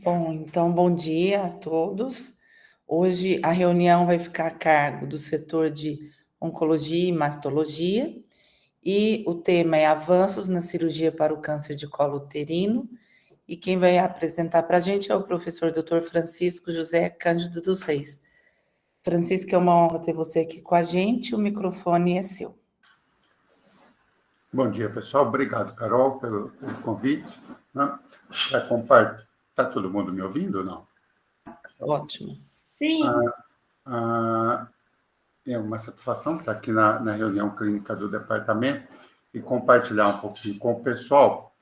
Bom, então, bom dia a todos. Hoje a reunião vai ficar a cargo do setor de oncologia e mastologia, e o tema é avanços na cirurgia para o câncer de colo uterino. E quem vai apresentar para a gente é o professor Dr. Francisco José Cândido dos Reis. Francisco, é uma honra ter você aqui com a gente, o microfone é seu. Bom dia, pessoal. Obrigado, Carol, pelo convite. Está todo mundo me ouvindo ou não? Ótimo. Sim. É uma satisfação estar aqui na reunião clínica do departamento e compartilhar um pouquinho com o pessoal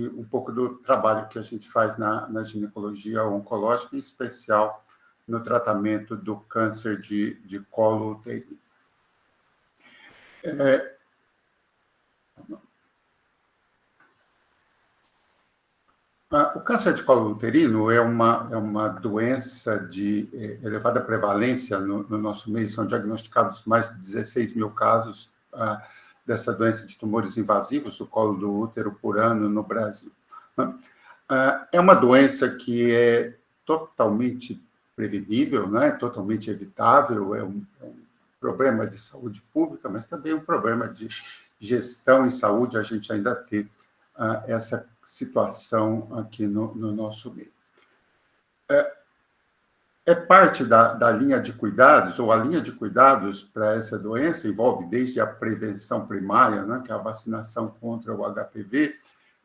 um pouco do trabalho que a gente faz na ginecologia oncológica, em especial no tratamento do câncer de colo uterino. O câncer de colo uterino é uma doença de elevada prevalência no nosso meio. São diagnosticados mais de 16 mil casos dessa doença de tumores invasivos do colo do útero por ano no Brasil. É uma doença que é totalmente prevenível, né? Totalmente evitável, é um problema de saúde pública, mas também um problema de gestão em saúde, a gente ainda ter essa situação aqui no nosso meio. É parte da linha de cuidados, ou a linha de cuidados para essa doença envolve desde a prevenção primária, né, que é a vacinação contra o HPV,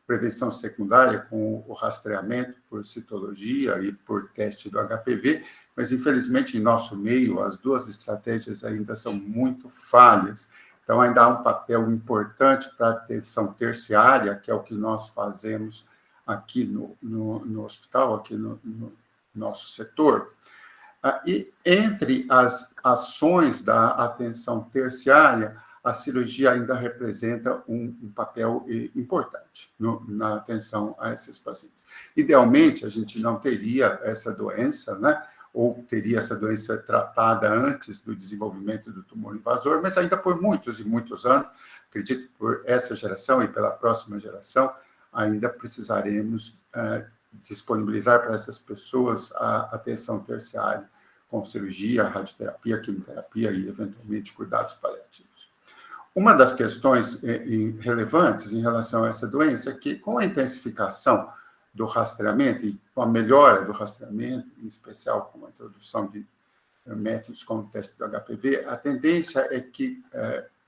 prevenção secundária com o rastreamento por citologia e por teste do HPV, mas, infelizmente, em nosso meio, as duas estratégias ainda são muito falhas. Então, ainda há um papel importante para a atenção terciária, que é o que nós fazemos aqui no hospital, aqui no nosso setor. E entre as ações da atenção terciária, a cirurgia ainda representa um papel importante na atenção a esses pacientes. Idealmente, a gente não teria essa doença, né? Ou teria essa doença tratada antes do desenvolvimento do tumor invasor, mas ainda por muitos e muitos anos, acredito que por essa geração e pela próxima geração, ainda precisaremos disponibilizar para essas pessoas a atenção terciária, com cirurgia, radioterapia, quimioterapia e, eventualmente, cuidados paliativos. Uma das questões relevantes em relação a essa doença é que, com a intensificação do rastreamento e com a melhora do rastreamento, em especial com a introdução de métodos como o teste do HPV, a tendência é que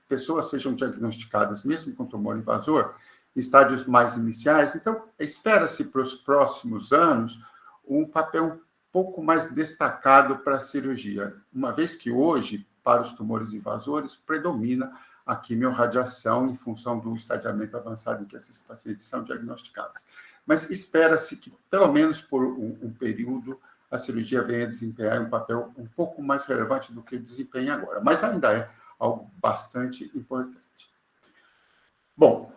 pessoas sejam diagnosticadas, mesmo com tumor invasor, em estádios mais iniciais. Então, espera-se para os próximos anos um papel um pouco mais destacado para a cirurgia, uma vez que hoje, para os tumores invasores, predomina a quimiorradiação em função do estadiamento avançado em que esses pacientes são diagnosticados. Mas espera-se que, pelo menos por um período, a cirurgia venha a desempenhar um papel um pouco mais relevante do que desempenha agora, mas ainda é algo bastante importante. Bom,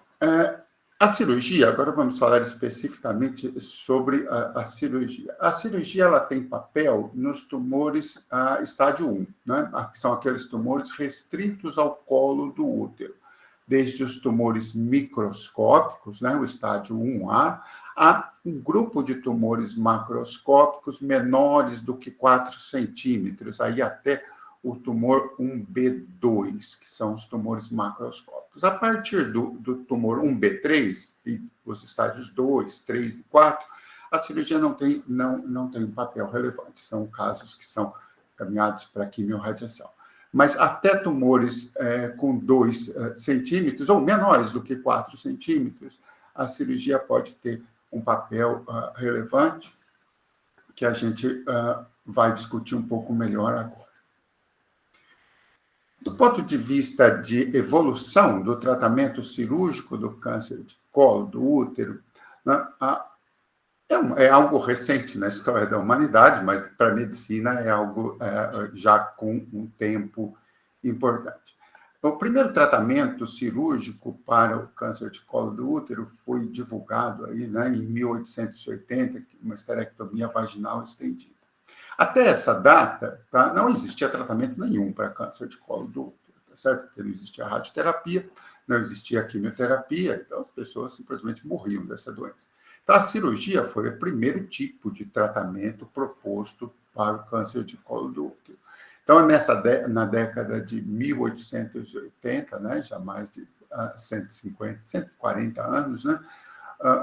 a cirurgia, agora vamos falar especificamente sobre a cirurgia. A cirurgia ela tem papel nos tumores estágio 1, né? Que são aqueles tumores restritos ao colo do útero, desde os tumores microscópicos, né? O estágio 1A, a um grupo de tumores macroscópicos menores do que 4 centímetros, aí até o tumor 1B2, que são os tumores macroscópicos. A partir do tumor 1B3, e os estágios 2, 3 e 4, a cirurgia não tem um papel relevante. São casos que são caminhados para quimiorradiação. Mas até tumores com 2 centímetros, ou menores do que 4 centímetros, a cirurgia pode ter um papel relevante, que a gente vai discutir um pouco melhor agora. Do ponto de vista de evolução do tratamento cirúrgico do câncer de colo do útero, né, é algo recente na história da humanidade, mas para a medicina é algo já com um tempo importante. O primeiro tratamento cirúrgico para o câncer de colo do útero foi divulgado aí, né, em 1880, uma esterectomia vaginal estendida. Até essa data, tá, não existia tratamento nenhum para câncer de colo do útero. tá certo? Porque não existia radioterapia, não existia quimioterapia, então as pessoas simplesmente morriam dessa doença. Então, a cirurgia foi o primeiro tipo de tratamento proposto para o câncer de colo do útero. Então, na década de 1880, né, já mais de 150, 140 anos, né,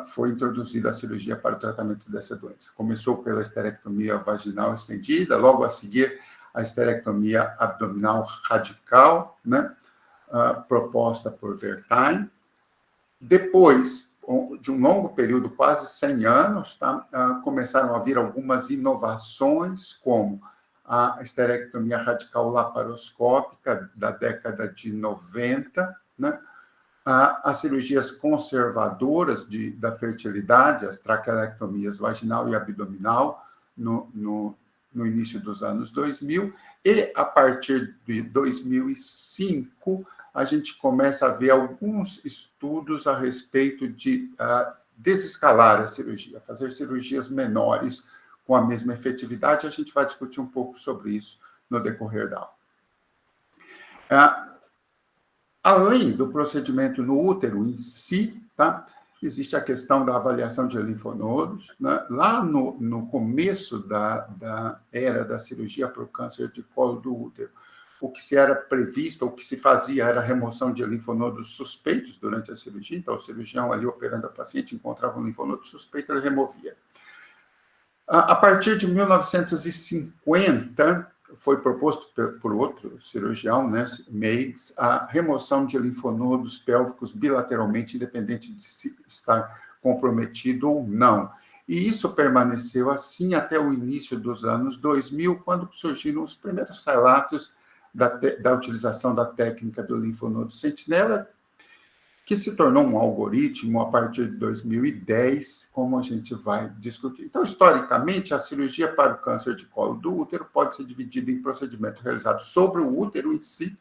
foi introduzida a cirurgia para o tratamento dessa doença. Começou pela esterectomia vaginal estendida, logo a seguir a esterectomia abdominal radical, né, proposta por Wertheim. Depois de um longo período, quase 100 anos, tá, começaram a vir algumas inovações, como a esterectomia radical laparoscópica da década de 90, né? As cirurgias conservadoras da fertilidade, as traqueotomias vaginal e abdominal, no início dos anos 2000, e a partir de 2005, a gente começa a ver alguns estudos a respeito de desescalar a cirurgia, fazer cirurgias menores com a mesma efetividade. A gente vai discutir um pouco sobre isso no decorrer da aula. Além do procedimento no útero em si, tá, existe a questão da avaliação de linfonodos, né? Lá no começo da era da cirurgia para o câncer de colo do útero, o que se era previsto, ou o que se fazia, era a remoção de linfonodos suspeitos durante a cirurgia. Então, o cirurgião ali operando a paciente encontrava um linfonodo suspeito, ele removia. A partir de 1950, foi proposto por outro cirurgião, né, Meigs, a remoção de linfonodos pélvicos bilateralmente, independente de se estar comprometido ou não. E isso permaneceu assim até o início dos anos 2000, quando surgiram os primeiros relatos da utilização da técnica do linfonodo sentinela, que se tornou um algoritmo a partir de 2010, como a gente vai discutir. Então, historicamente, a cirurgia para o câncer de colo do útero pode ser dividida em procedimento realizado sobre o útero em si,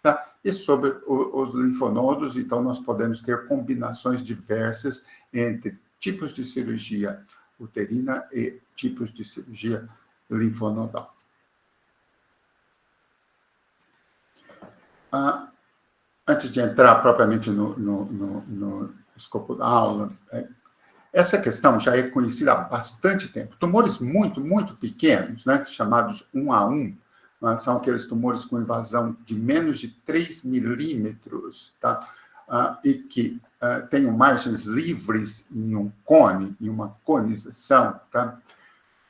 tá? E sobre os linfonodos. Então, nós podemos ter combinações diversas entre tipos de cirurgia uterina e tipos de cirurgia linfonodal. Antes de entrar propriamente no escopo da aula, essa questão já é conhecida há bastante tempo. Tumores muito, muito pequenos, né, chamados 1 a 1, são aqueles tumores com invasão de menos de 3 milímetros, tá? E que tenham margens livres em um cone, em uma conização, tá?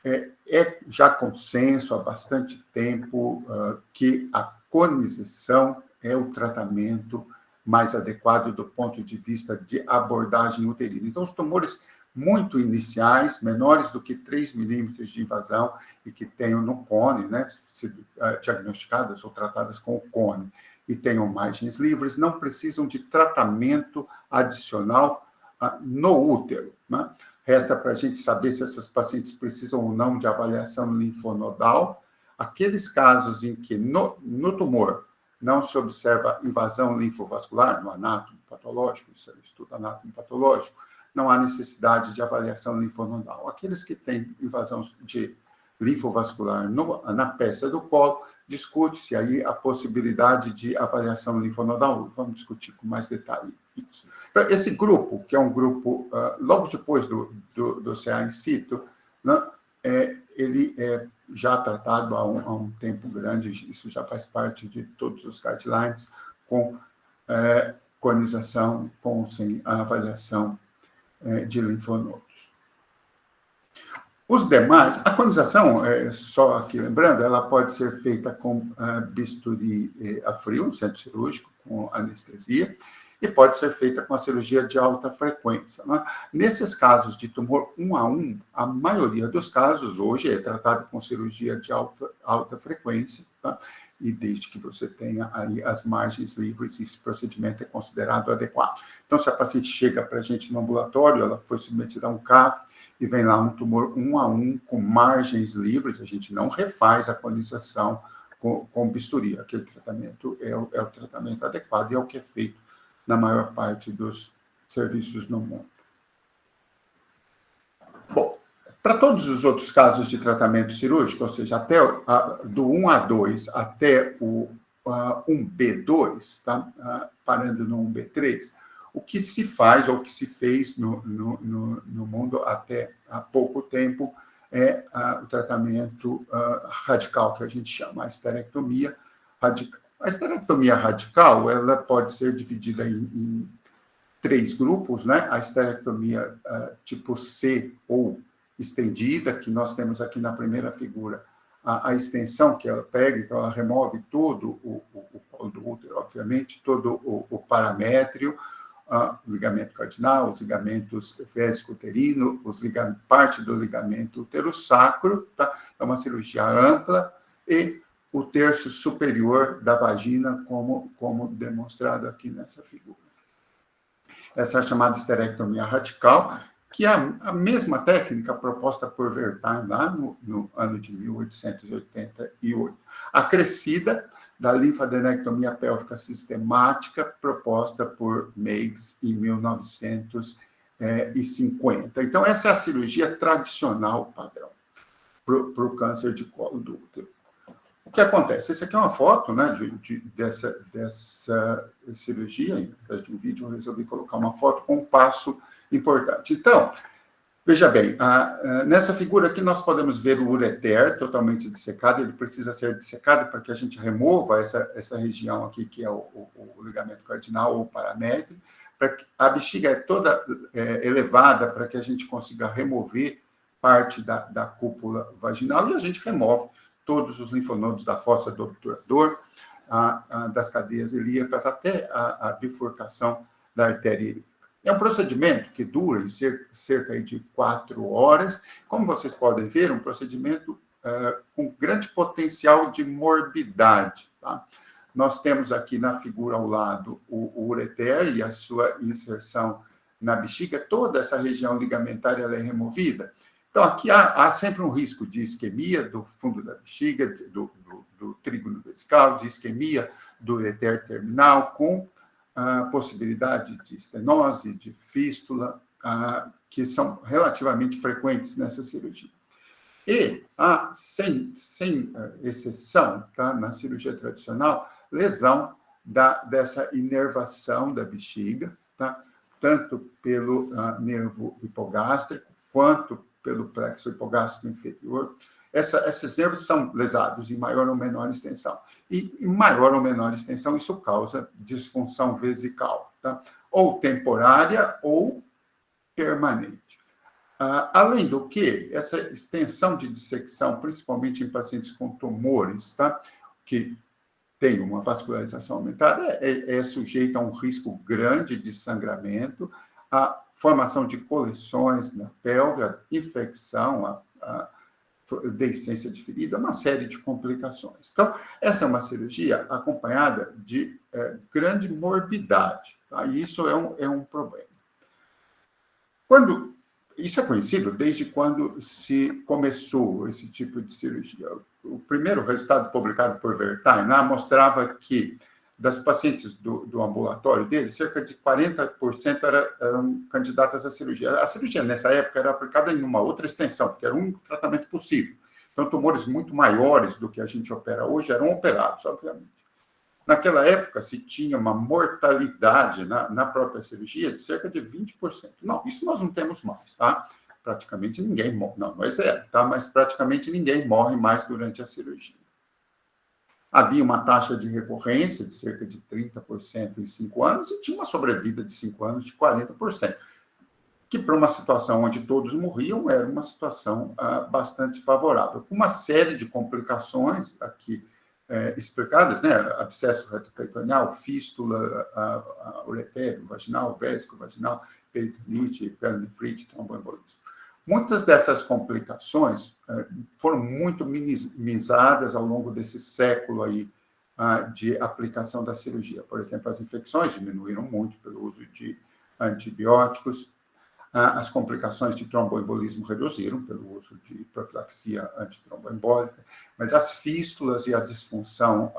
É já consenso há bastante tempo que a conização é o tratamento mais adequado do ponto de vista de abordagem uterina. Então, os tumores muito iniciais, menores do que 3 milímetros de invasão e que tenham no cone, né, diagnosticadas ou tratadas com o cone, e tenham margens livres, não precisam de tratamento adicional no útero, né? Resta para a gente saber se essas pacientes precisam ou não de avaliação linfonodal. Aqueles casos em que no tumor não se observa invasão linfovascular, no anátomo patológico, isso é o estudo anátomo patológico, não há necessidade de avaliação linfonodal. Aqueles que têm invasão de linfovascular na peça do colo, discute-se aí a possibilidade de avaliação linfonodal. Vamos discutir com mais detalhe isso. Então, esse grupo, que é um grupo, logo depois do CA in situ, né, ele é já tratado há um tempo grande, isso já faz parte de todos os guidelines, com conização, com sem a avaliação de linfonodos. Os demais, a conização, só aqui lembrando, ela pode ser feita com bisturi a frio, no centro cirúrgico, com anestesia, e pode ser feita com a cirurgia de alta frequência, né? Nesses casos de tumor 1 a 1, a maioria dos casos hoje é tratado com cirurgia de alta frequência, tá? E desde que você tenha aí as margens livres, esse procedimento é considerado adequado. Então, se a paciente chega para a gente no ambulatório, ela foi submetida a um CAF e vem lá um tumor 1 a 1 com margens livres, a gente não refaz a conização com bisturi. Aquele tratamento é o tratamento adequado e é o que é feito na maior parte dos serviços no mundo. Bom, para todos os outros casos de tratamento cirúrgico, ou seja, até do 1 a 2 até um B2, tá? Parando no 1B3, o que se faz, ou o que se fez no mundo até há pouco tempo, é o tratamento radical, que a gente chama a esterectomia radical. A esterectomia radical, ela pode ser dividida em 3 grupos, né? A esterectomia tipo C, ou estendida, que nós temos aqui na primeira figura, a extensão que ela pega, então ela remove todo o colo do útero, obviamente, todo o paramétrio, o ligamento cardinal, os ligamentos vésico-uterino, parte do ligamento uterosacro, tá? É uma cirurgia ampla, e o terço superior da vagina, como demonstrado aqui nessa figura. Essa é a chamada esterectomia radical, que é a mesma técnica proposta por Wertheim lá no ano de 1888, acrescida da linfadenectomia pélvica sistemática proposta por Meigs em 1950. Então, essa é a cirurgia tradicional padrão para o câncer de colo do útero. O que acontece? Essa aqui é uma foto, né, dessa cirurgia. Em vez de um vídeo, eu resolvi colocar uma foto com um passo importante. Então, veja bem, nessa figura aqui nós podemos ver o ureter totalmente dissecado. Ele precisa ser dissecado para que a gente remova essa região aqui, que é o ligamento cardinal ou paramétrio. A bexiga é toda elevada para que a gente consiga remover parte da cúpula vaginal, e a gente remove todos os linfonodos da fossa do obturador, das cadeias ilíacas, até a bifurcação da artéria ilíaca. É um procedimento que dura cerca de 4 horas. Como vocês podem ver, um procedimento com grande potencial de morbidade. Tá? Nós temos aqui na figura ao lado o ureter e a sua inserção na bexiga. Toda essa região ligamentar ela é removida. Então, aqui há sempre um risco de isquemia do fundo da bexiga, do trígono vesical, de isquemia do ureter terminal, com possibilidade de estenose, de fístula, que são relativamente frequentes nessa cirurgia. E há, sem exceção, tá, na cirurgia tradicional, lesão dessa inervação da bexiga, tá, tanto pelo nervo hipogástrico, quanto pelo plexo hipogástrico inferior. Esses nervos são lesados em maior ou menor extensão. E em maior ou menor extensão, isso causa disfunção vesical, tá? Ou temporária ou permanente. Além do que, essa extensão de dissecção, principalmente em pacientes com tumores, tá? Que tem uma vascularização aumentada, é sujeita a um risco grande de sangramento, a formação de coleções na pelve, a infecção, a deiscência de ferida, uma série de complicações. Então, essa é uma cirurgia acompanhada de grande morbidade, tá? E isso é um problema. Isso é conhecido desde quando se começou esse tipo de cirurgia. O primeiro resultado publicado por Wertheim mostrava que das pacientes do ambulatório dele, cerca de 40% eram candidatas à cirurgia. A cirurgia, nessa época, era aplicada em uma outra extensão, porque era um tratamento possível. Então, tumores muito maiores do que a gente opera hoje eram operados, obviamente. Naquela época, se tinha uma mortalidade na própria cirurgia de cerca de 20%. Não, isso nós não temos mais, tá? Praticamente ninguém morre. Não é zero, tá? Mas praticamente ninguém morre mais durante a cirurgia. Havia uma taxa de recorrência de cerca de 30% em 5 anos e tinha uma sobrevida de 5 anos de 40%, que para uma situação onde todos morriam era uma situação bastante favorável, com uma série de complicações aqui explicadas, né? Abscesso retroperitoneal, fístula, uretério vaginal, vésico vaginal, peritonite, pielonefrite, tromboembolismo. Muitas dessas complicações foram muito minimizadas ao longo desse século aí de aplicação da cirurgia. Por exemplo, as infecções diminuíram muito pelo uso de antibióticos, as complicações de tromboembolismo reduziram pelo uso de profilaxia antitromboembólica, mas as fístulas e a disfunção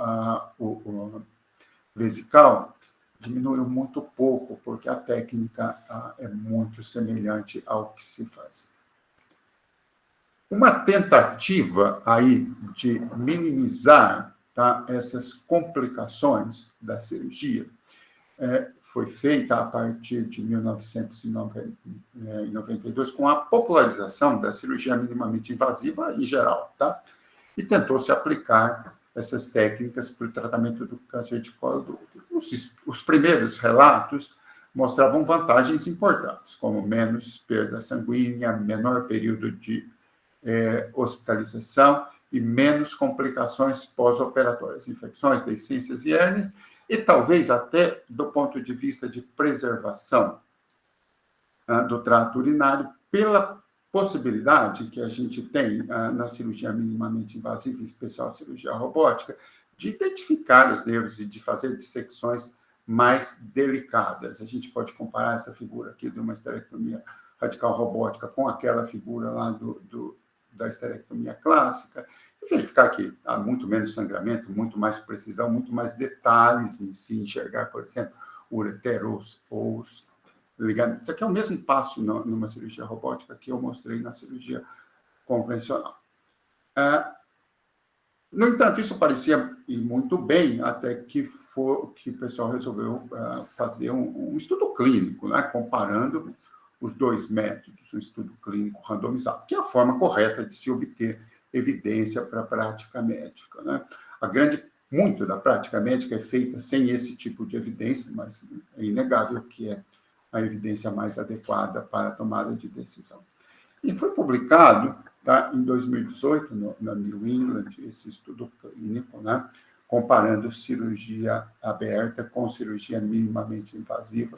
vesical diminuiu muito pouco, porque a técnica é muito semelhante ao que se faz. Uma tentativa aí de minimizar tá, essas complicações da cirurgia foi feita a partir de 1992 com a popularização da cirurgia minimamente invasiva em geral, tá? E tentou-se aplicar essas técnicas para o tratamento do câncer de colo do útero. Os primeiros relatos mostravam vantagens importantes, como menos perda sanguínea, menor período de hospitalização e menos complicações pós-operatórias, infecções, deiscências e hérnias, e talvez até do ponto de vista de preservação do trato urinário, pela possibilidade que a gente tem na cirurgia minimamente invasiva, em especial a cirurgia robótica, de identificar os nervos e de fazer dissecções mais delicadas. A gente pode comparar essa figura aqui de uma esterectomia radical robótica com aquela figura lá da esterectomia clássica, e verificar que há muito menos sangramento, muito mais precisão, muito mais detalhes em si, enxergar, por exemplo, o ureter ou os ligamentos. Isso aqui é o mesmo passo numa cirurgia robótica que eu mostrei na cirurgia convencional. No entanto, isso parecia ir muito bem, até que o pessoal resolveu fazer um estudo clínico, né, comparando os dois métodos, um estudo clínico randomizado, que é a forma correta de se obter evidência para a prática médica, né? Muito da prática médica é feita sem esse tipo de evidência, mas é inegável que é a evidência mais adequada para a tomada de decisão. E foi publicado, tá, em 2018, na New England, esse estudo clínico, né, comparando cirurgia aberta com cirurgia minimamente invasiva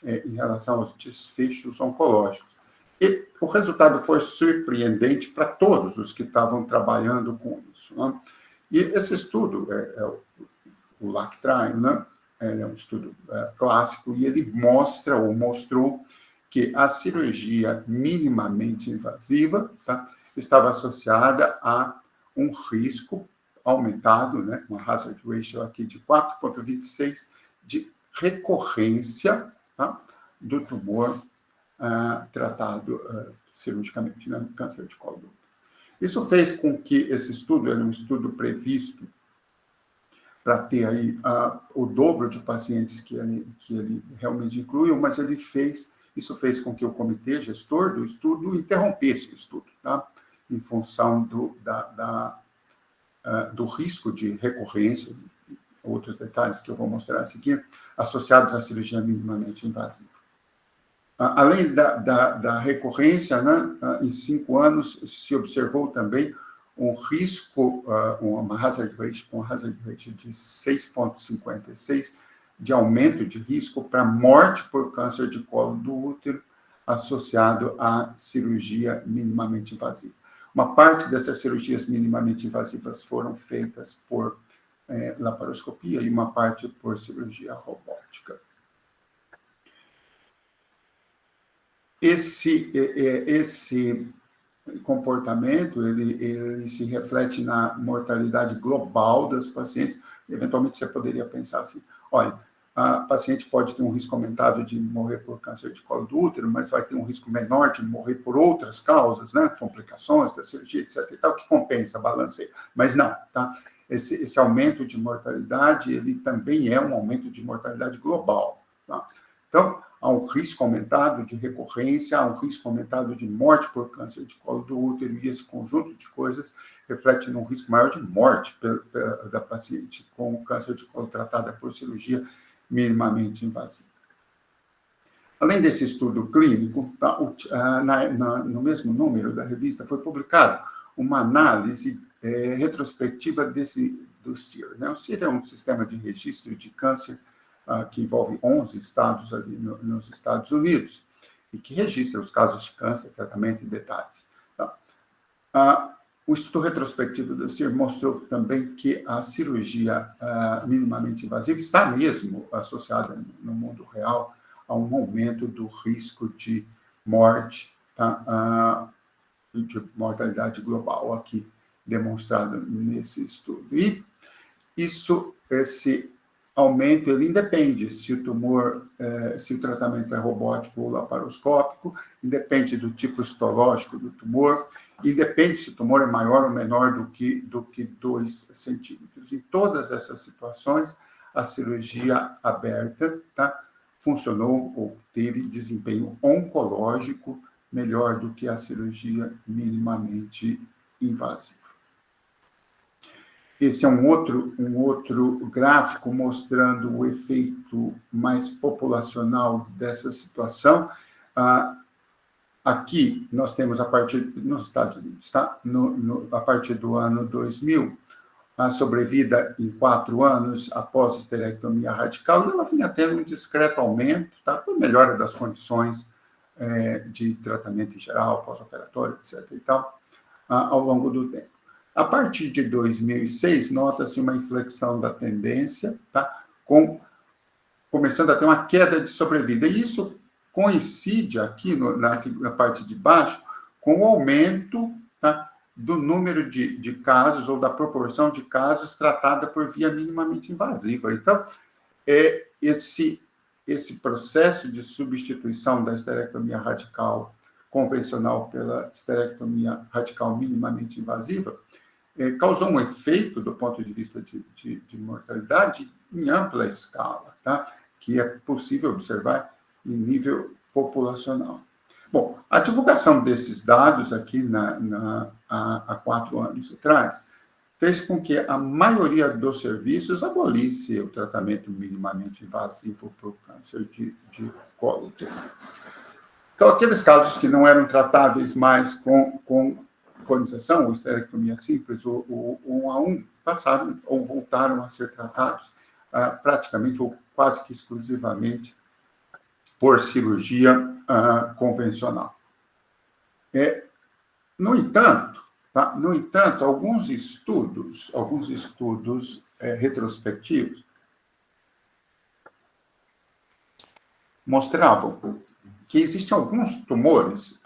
em relação aos desfechos oncológicos. E o resultado foi surpreendente para todos os que estavam trabalhando com isso, né? E esse estudo o LAC Trial, né? É um estudo clássico, e ele mostrou que a cirurgia minimamente invasiva, tá, estava associada a um risco aumentado, né, uma hazard ratio aqui de 4,26 de recorrência, tá, do tumor tratado cirurgicamente, né, no câncer de colo do útero. Isso fez com que esse estudo, era um estudo previsto para ter aí o dobro de pacientes que ele realmente incluiu, mas isso fez com que o comitê gestor do estudo interrompesse o estudo, tá? Em função do risco de recorrência, outros detalhes que eu vou mostrar a seguir, associados à cirurgia minimamente invasiva. Além da recorrência, né, em 5 anos se observou também um risco, uma hazard ratio, com hazard ratio de 6,56 de aumento de risco para morte por câncer de colo do útero associado à cirurgia minimamente invasiva. Uma parte dessas cirurgias minimamente invasivas foram feitas por laparoscopia e uma parte por cirurgia robótica. Esse comportamento, ele se reflete na mortalidade global das pacientes. Eventualmente, você poderia pensar assim, olha, a paciente pode ter um risco aumentado de morrer por câncer de colo do útero, mas vai ter um risco menor de morrer por outras causas, né, complicações da cirurgia, etc. e tal, que compensa, balanceia. Mas não, tá? Esse aumento de mortalidade, ele também é um aumento de mortalidade global, tá? Então, há um risco aumentado de recorrência, há um risco aumentado de morte por câncer de colo do útero, e esse conjunto de coisas reflete num risco maior de morte da paciente com câncer de colo tratada por cirurgia minimamente invasiva. Além desse estudo clínico, tá, no mesmo número da revista foi publicado uma análise retrospectiva do CIR, né? O CIR é um sistema de registro de câncer que envolve 11 estados ali nos Estados Unidos, e que registra os casos de câncer, tratamento e detalhes. Tá? O estudo retrospectivo do CIR mostrou também que a cirurgia minimamente invasiva está mesmo associada no mundo real a um aumento do risco de morte, tá? De mortalidade global, aqui demonstrado nesse estudo. E esse aumento, ele independe se o tumor, se o tratamento é robótico ou laparoscópico, independe do tipo histológico do tumor, independe se o tumor é maior ou menor do que 2 centímetros. Em todas essas situações, a cirurgia aberta, tá, funcionou ou teve desempenho oncológico melhor do que a cirurgia minimamente invasiva. Esse é um outro gráfico mostrando o efeito mais populacional dessa situação. Aqui nós temos, a partir nos Estados Unidos, tá? A partir do ano 2000, a sobrevida em 4 anos após esterectomia radical, ela vinha tendo um discreto aumento, tá? Por melhora das condições de tratamento em geral, pós-operatório, etc. e tal, ao longo do tempo. A partir de 2006, nota-se uma inflexão da tendência, tá? Começando a ter uma queda de sobrevida. E isso coincide aqui na parte de baixo com o aumento, tá, do número de casos ou da proporção de casos tratada por via minimamente invasiva. Então, esse processo de substituição da esterectomia radical convencional pela esterectomia radical minimamente invasiva causou um efeito, do ponto de vista de mortalidade, em ampla escala, tá? Que é possível observar em nível populacional. Bom, a divulgação desses dados aqui há 4 anos atrás fez com que a maioria dos serviços abolisse o tratamento minimamente invasivo para o câncer de colo uterino. Então, aqueles casos que não eram tratáveis mais com colonização, ou esterectomia simples, ou 1 a 1, passaram ou voltaram a ser tratados praticamente ou quase que exclusivamente por cirurgia convencional. No entanto, alguns estudos retrospectivos mostravam que existem alguns tumores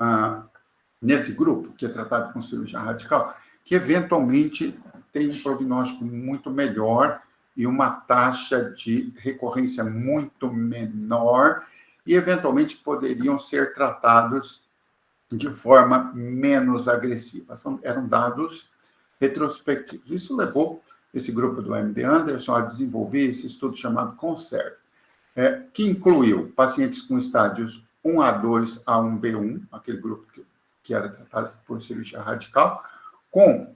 nesse grupo, que é tratado com cirurgia radical, que eventualmente tem um prognóstico muito melhor e uma taxa de recorrência muito menor e, eventualmente, poderiam ser tratados de forma menos agressiva. Eram dados retrospectivos. Isso levou esse grupo do MD Anderson a desenvolver esse estudo chamado CONSERVE, que incluiu pacientes com estádios 1A2 a 1B1, aquele grupo que era tratado por cirurgia radical, com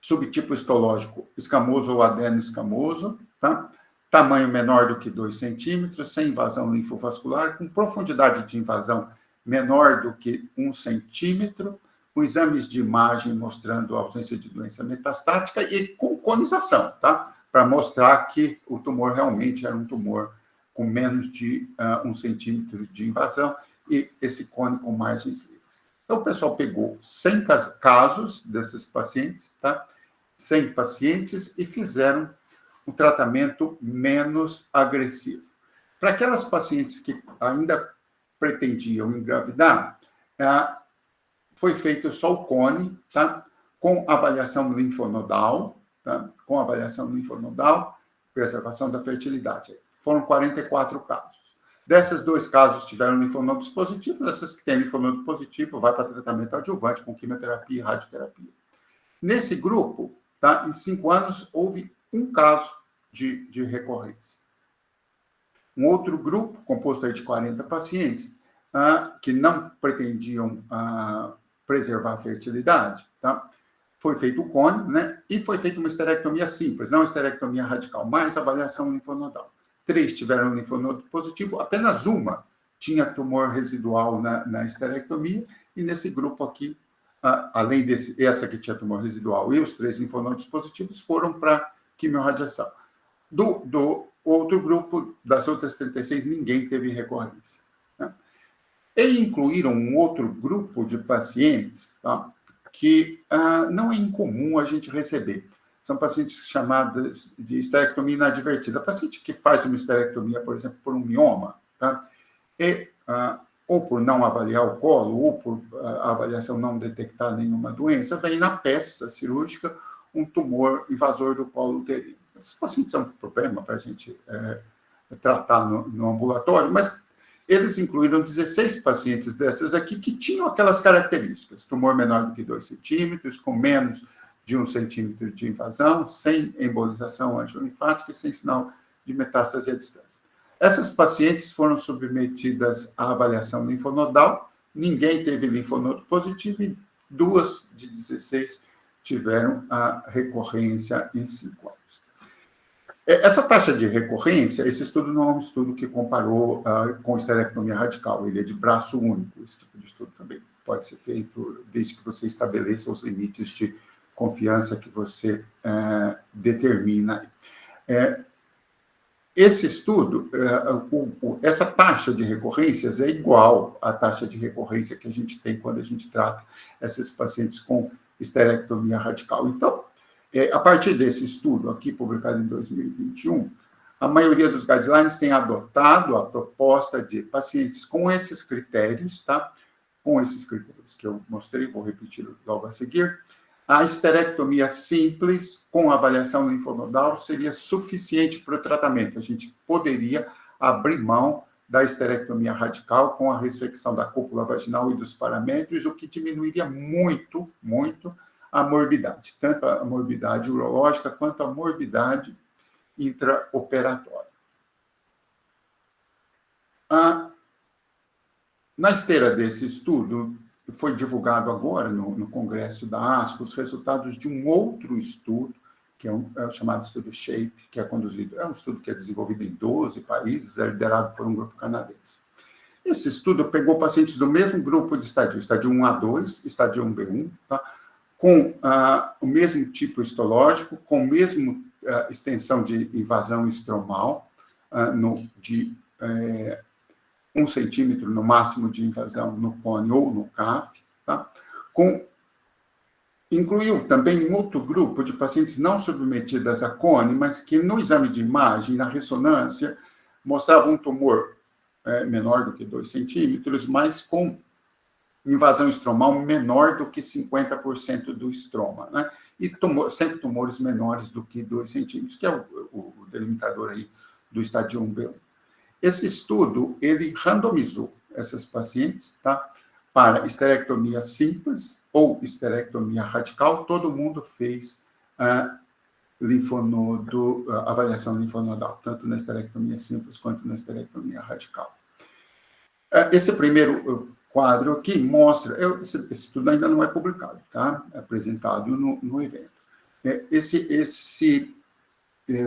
subtipo histológico escamoso ou adeno-escamoso, tá? Tamanho menor do que 2 centímetros, sem invasão linfovascular, com profundidade de invasão menor do que 1 centímetro, com exames de imagem mostrando a ausência de doença metastática e com conização, tá? Para mostrar que o tumor realmente era um tumor com menos de 1 centímetro de invasão e esse cone com margens livres. Então, o pessoal pegou 100 casos desses pacientes, tá? 100 pacientes, e fizeram um tratamento menos agressivo. Para aquelas pacientes que ainda pretendiam engravidar, foi feito só o cone, tá? Com avaliação linfonodal, tá? Com avaliação linfonodal, preservação da fertilidade. Foram 44 casos. Dessas 2 casos tiveram linfonodos positivos, essas que têm linfonodo positivo vai para tratamento adjuvante com quimioterapia e radioterapia. Nesse grupo, tá, em 5 anos, houve 1 caso de recorrência. Um outro grupo, composto aí de 40 pacientes, que não pretendiam preservar a fertilidade, tá? Foi feito o cone, né? E foi feita uma esterectomia simples, não esterectomia radical, mais avaliação linfonodal. 3 tiveram linfonodo positivo, apenas 1 tinha tumor residual na esterectomia, e nesse grupo aqui, além essa que tinha tumor residual e os 3 linfonodos positivos, foram para quimiorradiação. Do outro grupo, das outras 36, ninguém teve recorrência. Né? E incluíram um outro grupo de pacientes, tá, que não é incomum a gente receber. São pacientes chamadas de esterectomia inadvertida. Paciente que faz uma esterectomia, por exemplo, por um mioma, tá? E, ou por não avaliar o colo, ou por a avaliação não detectar nenhuma doença, vem na peça cirúrgica um tumor invasor do colo uterino. Esses pacientes são um problema para a gente tratar no ambulatório, mas eles incluíram 16 pacientes dessas aqui que tinham aquelas características: tumor menor do que 2 centímetros, com menos de 1 centímetro de invasão, sem embolização angiolinfática e sem sinal de metástase à distância. Essas pacientes foram submetidas à avaliação linfonodal, ninguém teve linfonodo positivo e 2 de 16 tiveram a recorrência em 5 anos. Essa taxa de recorrência, esse estudo não é um estudo que comparou com esterectomia radical, ele é de braço único. Esse tipo de estudo também pode ser feito desde que você estabeleça os limites de confiança que você determina. Esse estudo, essa taxa de recorrências é igual à taxa de recorrência que a gente tem quando a gente trata esses pacientes com esterectomia radical. Então, a partir desse estudo aqui, publicado em 2021, a maioria dos guidelines tem adotado a proposta de pacientes com esses critérios, tá? Com esses critérios que eu mostrei, vou repetir logo a seguir. A esterectomia simples, com avaliação linfonodal, seria suficiente para o tratamento. A gente poderia abrir mão da esterectomia radical com a ressecção da cúpula vaginal e dos paramétros, o que diminuiria muito, muito a morbidade, tanto a morbidade urológica quanto a morbidade intraoperatória. Na esteira desse estudo, foi divulgado agora no Congresso da ASCO os resultados de um outro estudo, que é o chamado estudo SHAPE, que é conduzido, é um estudo que é desenvolvido em 12 países, é liderado por um grupo canadense. Esse estudo pegou pacientes do mesmo grupo de estadio 1A2, estadio 1B1, tá? Com o mesmo tipo histológico, com a mesma extensão de invasão estromal, de 1 centímetro no máximo de invasão no cone ou no CAF, tá? Incluiu também um outro grupo de pacientes não submetidas a cone, mas que no exame de imagem, na ressonância, mostrava um tumor menor do que 2 centímetros, mas com invasão estromal menor do que 50% do estroma, né? E sempre tumores menores do que 2 centímetros, que é o delimitador aí do estadio 1B1. Esse estudo, ele randomizou essas pacientes, tá, para esterectomia simples ou esterectomia radical. Todo mundo fez avaliação linfonodal, tanto na esterectomia simples quanto na esterectomia radical. Esse primeiro quadro aqui mostra, esse estudo ainda não é publicado, tá? É apresentado no evento. Esse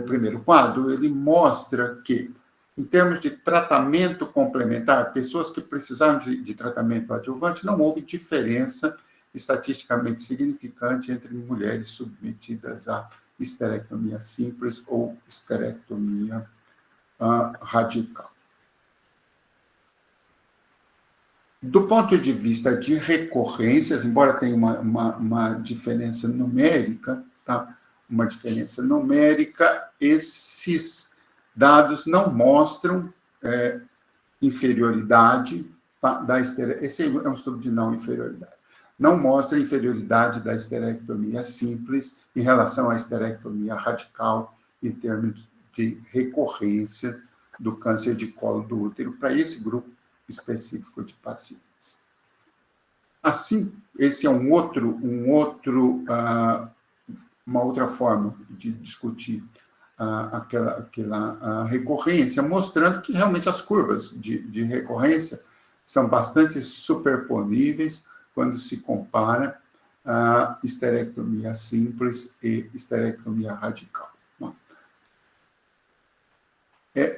primeiro quadro, ele mostra que, em termos de tratamento complementar, pessoas que precisaram de tratamento adjuvante, não houve diferença estatisticamente significante entre mulheres submetidas a esterectomia simples ou esterectomia radical. Do ponto de vista de recorrências, embora tenha uma diferença numérica, tá? Uma diferença numérica, esses dados não mostram inferioridade da esterectomia. Esse é um estudo de não inferioridade. Não mostra inferioridade da esterectomia simples em relação à esterectomia radical em termos de recorrências do câncer de colo do útero para esse grupo específico de pacientes. Assim, esse é uma outra forma de discutir aquela recorrência, mostrando que realmente as curvas de recorrência são bastante superponíveis quando se compara a esterectomia simples e esterectomia radical.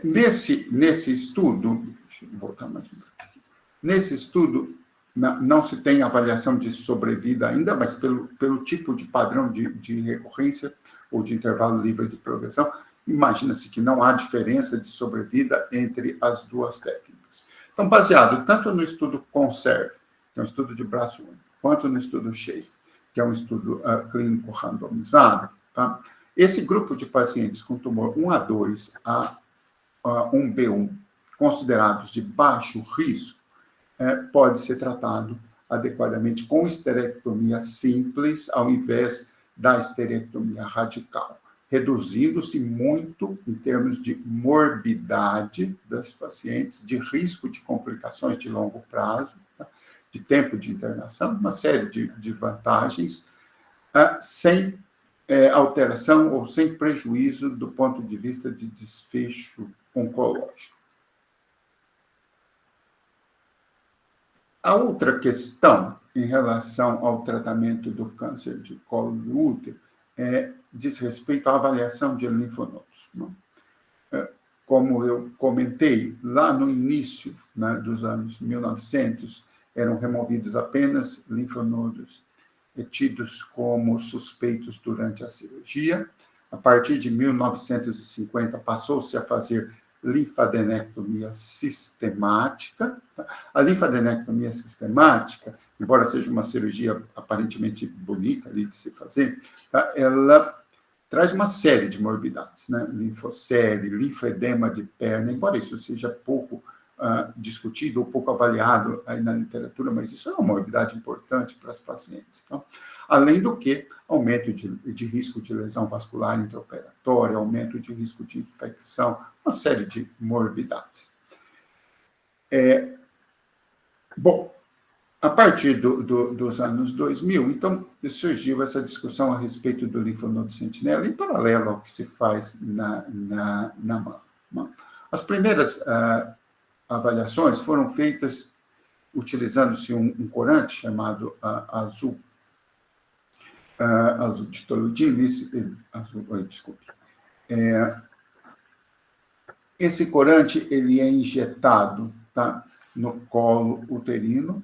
Nesse estudo, deixa eu voltar mais um pouquinho. Nesse estudo, não se tem avaliação de sobrevida ainda, mas pelo tipo de padrão de recorrência ou de intervalo livre de progressão, imagina-se que não há diferença de sobrevida entre as duas técnicas. Então, baseado tanto no estudo CONSERVE, que é um estudo de braço único, quanto no estudo SHAPE, que é um estudo clínico randomizado, tá? Esse grupo de pacientes com tumor 1A2 a 1B1, considerados de baixo risco, pode ser tratado adequadamente com esterectomia simples, ao invés da esterectomia radical. reduzindo-se muito em termos de morbidade das pacientes, de risco de complicações de longo prazo, tá? De tempo de internação, uma série de vantagens, sem alteração ou sem prejuízo do ponto de vista de desfecho oncológico. A outra questão em relação ao tratamento do câncer de colo do útero diz respeito à avaliação de linfonodos. Como eu comentei, lá no início, né, dos anos 1900, eram removidos apenas linfonodos tidos como suspeitos durante a cirurgia. A partir de 1950, passou-se a fazer linfadenectomia sistemática. A linfadenectomia sistemática, embora seja uma cirurgia aparentemente bonita ali de se fazer, tá? Ela traz uma série de morbidades, né? Linfocele, linfedema de perna, embora isso seja pouco discutido ou pouco avaliado aí na literatura, mas isso é uma morbidade importante para as pacientes. Então, além do que, aumento de risco de lesão vascular intraoperatória, aumento de risco de infecção, uma série de morbidades. Bom, a partir dos anos 2000, então, surgiu essa discussão a respeito do linfonodo sentinela, em paralelo ao que se faz na mama. As primeiras avaliações foram feitas utilizando-se um corante chamado azul de toludina, desculpe. Esse corante, ele é injetado, tá, no colo uterino,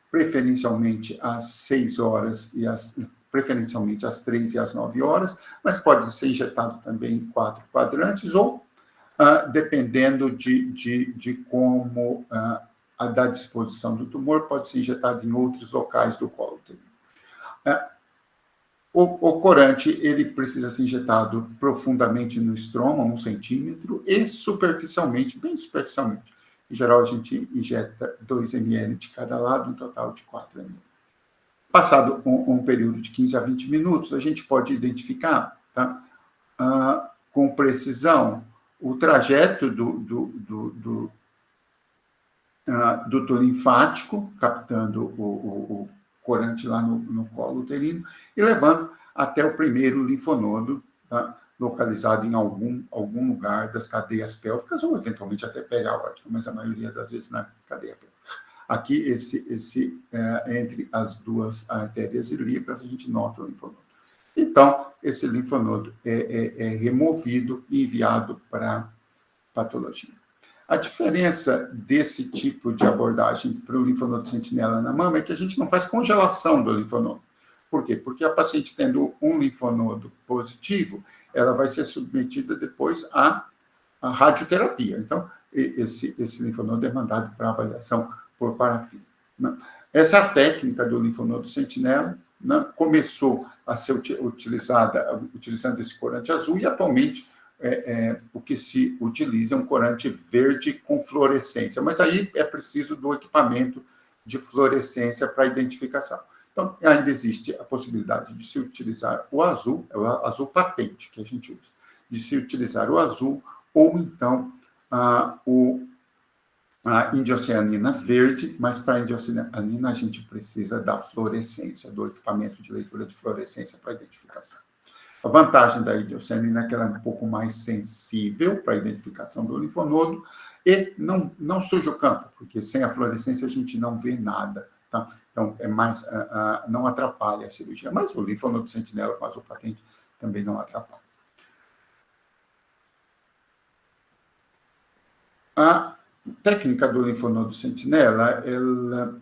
preferencialmente às 6 horas preferencialmente às 3 e às 9 horas, mas pode ser injetado também em 4 quadrantes, ou dependendo de como da disposição do tumor, pode ser injetado em outros locais do colo uterino. O corante, ele precisa ser injetado profundamente no estroma, 1 centímetro, e superficialmente, bem superficialmente. Em geral, a gente injeta 2 ml de cada lado, um total de 4 ml. Passado um período de 15 a 20 minutos, a gente pode identificar, tá, com precisão o trajeto do duto linfático, captando o corante lá no colo uterino e levando até o primeiro linfonodo, tá, localizado em algum lugar das cadeias pélvicas, ou eventualmente até periaórtica, mas a maioria das vezes na cadeia pélvica. Aqui, entre as duas artérias ilíacas, a gente nota o linfonodo. Então, esse linfonodo é removido e enviado para patologia. A diferença desse tipo de abordagem para o linfonodo sentinela na mama é que a gente não faz congelação do linfonodo. Por quê? Porque a paciente tendo um linfonodo positivo, ela vai ser submetida depois à radioterapia. Então, esse linfonodo é mandado para avaliação por parafina, né? Essa é a técnica do linfonodo sentinela, né? Começou a ser utilizada utilizando esse corante azul, e atualmente o que se utiliza é um corante verde com fluorescência, mas aí é preciso do equipamento de fluorescência para identificação. Então, ainda existe a possibilidade de se utilizar o azul, é o azul patente que a gente usa, de se utilizar o azul, ou então a indicianina verde, mas para a indicianina a gente precisa da fluorescência, do equipamento de leitura de fluorescência para identificação. A vantagem da indicianina é que ela é um pouco mais sensível para a identificação do linfonodo e não suja o campo, porque sem a fluorescência a gente não vê nada, tá? Então, não atrapalha a cirurgia, mas o linfonodo sentinela com azul patente também não atrapalha. A técnica do linfonodo sentinela, ela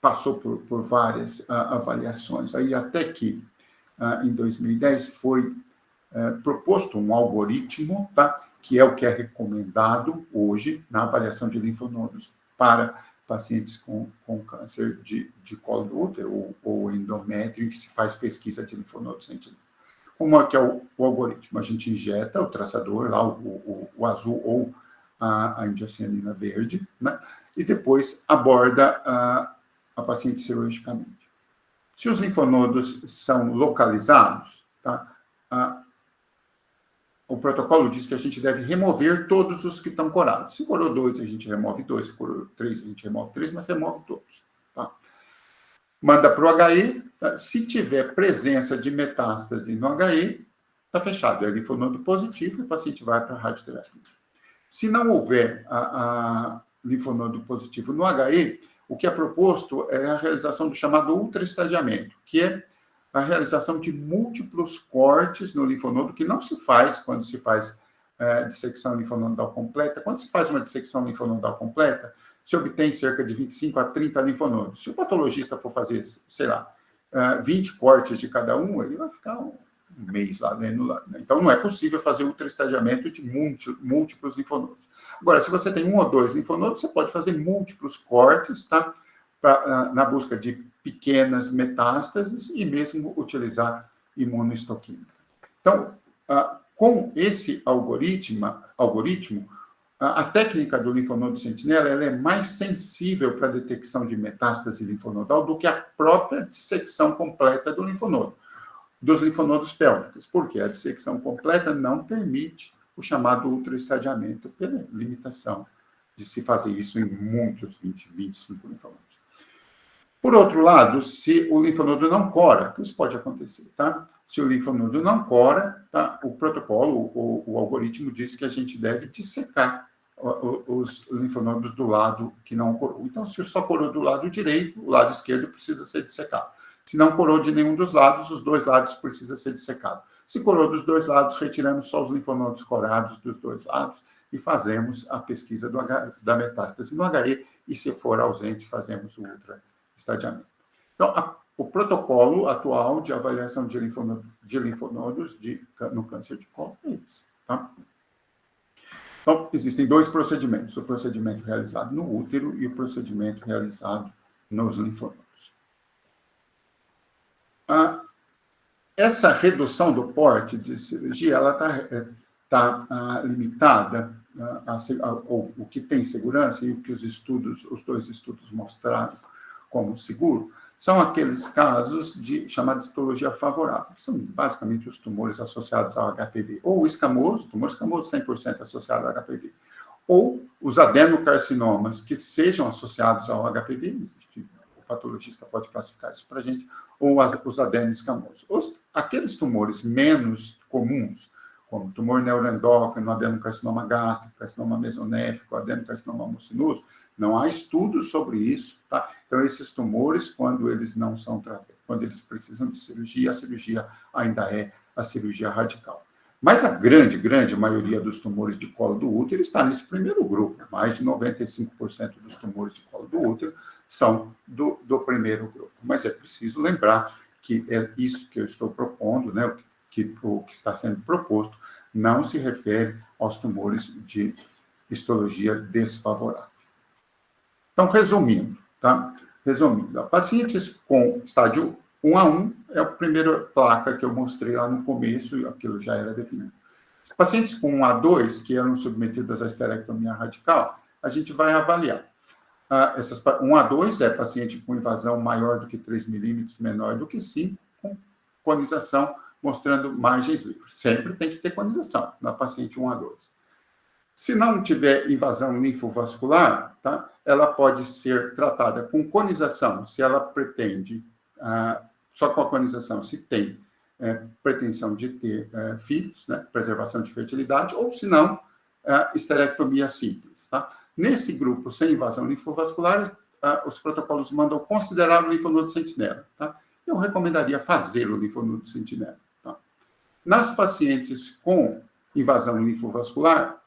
passou por várias avaliações, aí até que em 2010 foi proposto um algoritmo, tá, que é o que é recomendado hoje na avaliação de linfonodos para pacientes com câncer de colo do útero ou endométrio, em que se faz pesquisa de linfonodos sentinela. Como é que é o algoritmo? A gente injeta o traçador, lá o azul ou a indicianina verde, né, e depois aborda a paciente cirurgicamente. Se os linfonodos são localizados, tá? O protocolo diz que a gente deve remover todos os que estão corados. Se corou 2, a gente remove 2. Se corou 3, a gente remove 3, mas remove todos. Tá? Manda para o HE. Tá? Se tiver presença de metástase no HE, está fechado. É linfonodo positivo e o paciente vai para a radioterapia. Se não houver a linfonodo positivo no HE, o que é proposto é a realização do chamado ultraestadiamento, que é a realização de múltiplos cortes no linfonodo, que não se faz quando se faz dissecção linfonodal completa. Quando se faz uma dissecção linfonodal completa, se obtém cerca de 25 a 30 linfonodos. Se o patologista for fazer, sei lá, 20 cortes de cada um, ele vai ficar um mês lá dentro. Então, não é possível fazer ultraestadiamento de múltiplos linfonodos. Agora, se você tem 1 ou 2 linfonodos, você pode fazer múltiplos cortes, tá? Na busca de pequenas metástases e mesmo utilizar imunohistoquímica. Então, com esse algoritmo, a técnica do linfonodo sentinela ela é mais sensível para a detecção de metástase linfonodal do que a própria dissecção completa do linfonodo, dos linfonodos pélvicos, porque a dissecção completa não permite o chamado ultraestadiamento pela limitação de se fazer isso em muitos 25 linfonodos. Por outro lado, se o linfonodo não cora, isso pode acontecer, tá? Se o linfonodo não cora, tá? O protocolo, o algoritmo diz que a gente deve dissecar os linfonodos do lado que não corou. Então, se só corou do lado direito, o lado esquerdo precisa ser dissecado. Se não corou de nenhum dos lados, os dois lados precisam ser dissecados. Se corou dos dois lados, retiramos só os linfonodos corados dos dois lados e fazemos a pesquisa da metástase no HE, e se for ausente, fazemos o ultraestadiamento. Então, o protocolo atual de avaliação de linfonodos no câncer de colo é esse, tá? Então, existem 2 procedimentos, o procedimento realizado no útero e o procedimento realizado nos linfonodos. Essa redução do porte de cirurgia, ela está limitada ao que tem segurança e o que os 2 estudos mostraram como seguro, são aqueles casos de chamada histologia favorável, que são basicamente os tumores associados ao HPV, ou o escamoso, tumor escamoso 100% associado ao HPV, ou os adenocarcinomas que sejam associados ao HPV, o patologista pode classificar isso para a gente, ou os adenoescamosos. Aqueles tumores menos comuns, como tumor neuroendócrino, adenocarcinoma gástrico, carcinoma mesonéfico, adenocarcinoma mucinoso, não há estudos sobre isso, tá? Então, esses tumores, quando eles não são tratados, quando eles precisam de cirurgia, a cirurgia ainda é a cirurgia radical. Mas a grande maioria dos tumores de colo do útero está nesse primeiro grupo. Mais de 95% dos tumores de colo do útero são do primeiro grupo. Mas é preciso lembrar que é isso que eu estou propondo, né? O que está sendo proposto não se refere aos tumores de histologia desfavorável. Então, resumindo, tá? Resumindo, pacientes com estágio 1 a 1 é a primeira placa que eu mostrei lá no começo, e aquilo já era definido. Pacientes com 1 a 2, que eram submetidas à esterectomia radical, a gente vai avaliar. 1 a 2 é paciente com invasão maior do que 3 milímetros, menor do que 5, com conização, mostrando margens livres. Sempre tem que ter conização na paciente 1 a 2. Se não tiver invasão linfovascular, tá? Ela pode ser tratada com conização, se ela pretende, só com a conização, se tem pretensão de ter filhos, né? Preservação de fertilidade, ou se não, esterectomia simples. Tá? Nesse grupo sem invasão linfovascular, os protocolos mandam considerar o linfonodo sentinela. Tá? Eu recomendaria fazer o linfonodo sentinela. Tá? Nas pacientes com invasão linfovascular,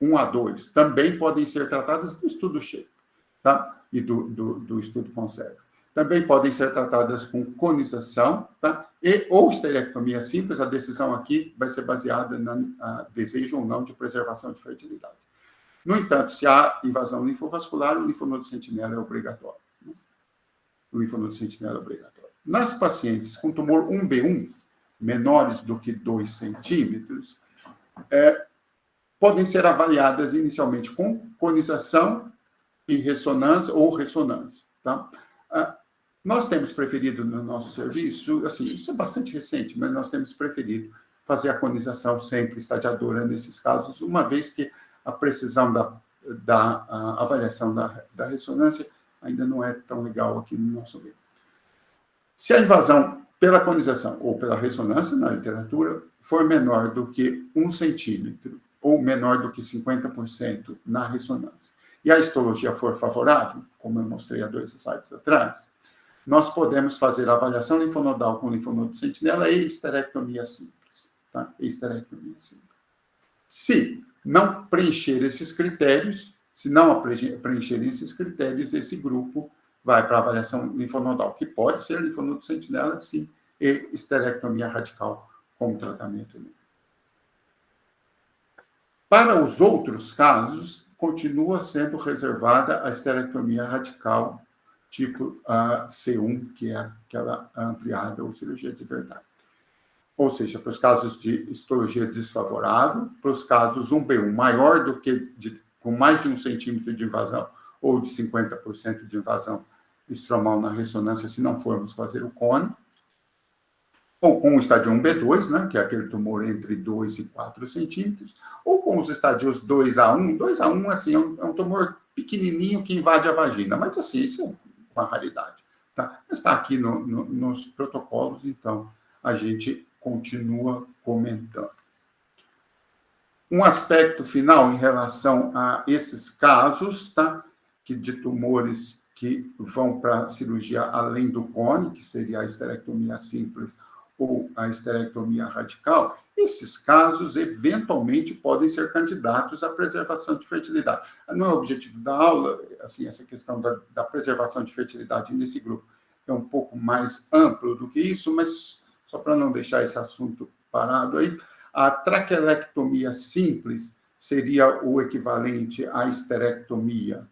1 a 2, também podem ser tratadas do estudo SHAPE, tá? E do estudo CONSERVE. Também podem ser tratadas com conização, tá? Ou esterectomia simples. A decisão aqui vai ser baseada no desejo ou não de preservação de fertilidade. No entanto, se há invasão linfovascular, o linfonodo sentinela é obrigatório. Né? O linfonodo sentinela é obrigatório. Nas pacientes com tumor 1B1, menores do que 2 centímetros, podem ser avaliadas inicialmente com conização e ressonância ou ressonância. Tá? Nós temos preferido no nosso serviço, assim, isso é bastante recente, mas nós temos preferido fazer a conização sempre estadiadora nesses casos, uma vez que a precisão da avaliação da ressonância ainda não é tão legal aqui no nosso meio. Se a invasão pela conização ou pela ressonância na literatura for menor do que 1 centímetro ou menor do que 50% na ressonância, e a histologia for favorável, como eu mostrei há 2 slides atrás, nós podemos fazer a avaliação linfonodal com linfonodo sentinela e esterectomia simples. Tá? Esterectomia simples. Se não preencher esses critérios, se não preencher esses critérios, esse grupo vai para a avaliação linfonodal, que pode ser linfonodo sentinela, sim, e esterectomia radical como tratamento. Para os outros casos, continua sendo reservada a esterectomia radical tipo C1, que é aquela ampliada ou cirurgia de verdade. Ou seja, para os casos de histologia desfavorável, para os casos 1B1 maior do que com mais de 1 centímetro de invasão ou de 50% de invasão estromal na ressonância, se não formos fazer o cone, ou com o estádio 1B2, né, que é aquele tumor entre 2 e 4 centímetros, ou com os estádios 2A1. 2A1, assim, é um tumor pequenininho que invade a vagina, mas, assim, isso é uma raridade. Tá? Está aqui nos protocolos, então a gente continua comentando. Um aspecto final em relação a esses casos, tá? Que de tumores que vão para a cirurgia além do cone, que seria a esterectomia simples ou a esterectomia radical, esses casos eventualmente podem ser candidatos à preservação de fertilidade. Não é o objetivo da aula, assim, essa questão da preservação de fertilidade nesse grupo é um pouco mais amplo do que isso, mas só para não deixar esse assunto parado aí, a traquelectomia simples seria o equivalente à esterectomia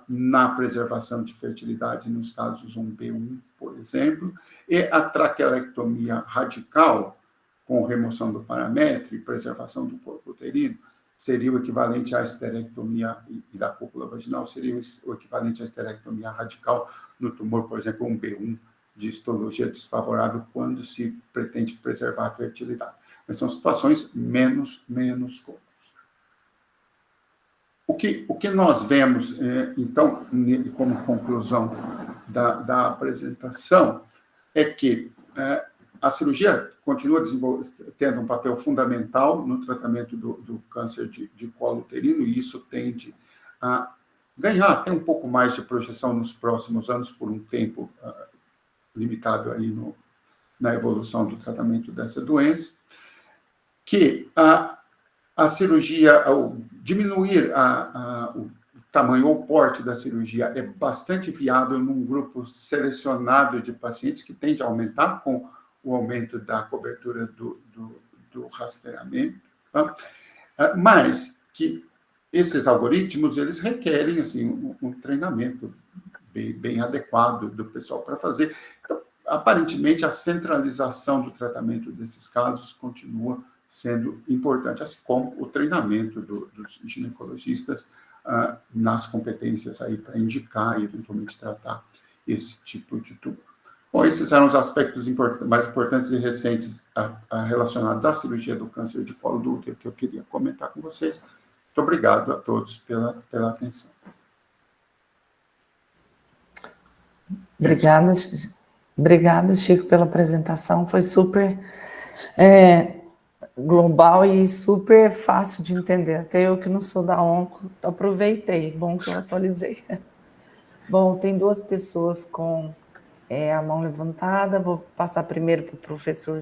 na preservação de fertilidade nos casos 1B1, por exemplo, e a traquelectomia radical, com remoção do paramétrio e preservação do corpo uterino, seria o equivalente à esterectomia e da cúpula vaginal, seria o equivalente à esterectomia radical no tumor, por exemplo, 1B1, de histologia desfavorável, quando se pretende preservar a fertilidade. Mas são situações menos comuns. O que nós vemos, então, como conclusão da apresentação, é que a cirurgia continua tendo um papel fundamental no tratamento do câncer de colo uterino, e isso tende a ganhar até um pouco mais de projeção nos próximos anos, por um tempo limitado aí na evolução do tratamento dessa doença, que a cirurgia, ao diminuir o tamanho ou porte da cirurgia, é bastante viável num grupo selecionado de pacientes, que tende a aumentar com o aumento da cobertura do rastreamento, tá? Mas que esses algoritmos, eles requerem assim, um treinamento bem adequado do pessoal para fazer. Então, aparentemente, a centralização do tratamento desses casos continua sendo importante, assim como o treinamento dos ginecologistas nas competências aí para indicar e, eventualmente, tratar esse tipo de tumor. Bom, esses eram os aspectos mais importantes e recentes relacionados à cirurgia do câncer de colo do útero que eu queria comentar com vocês. Muito obrigado a todos pela atenção. Obrigada, Chico, pela apresentação. Foi super global e super fácil de entender. Até eu que não sou da onco, aproveitei. Bom que eu atualizei. Bom, tem 2 pessoas com a mão levantada. Vou passar primeiro para o professor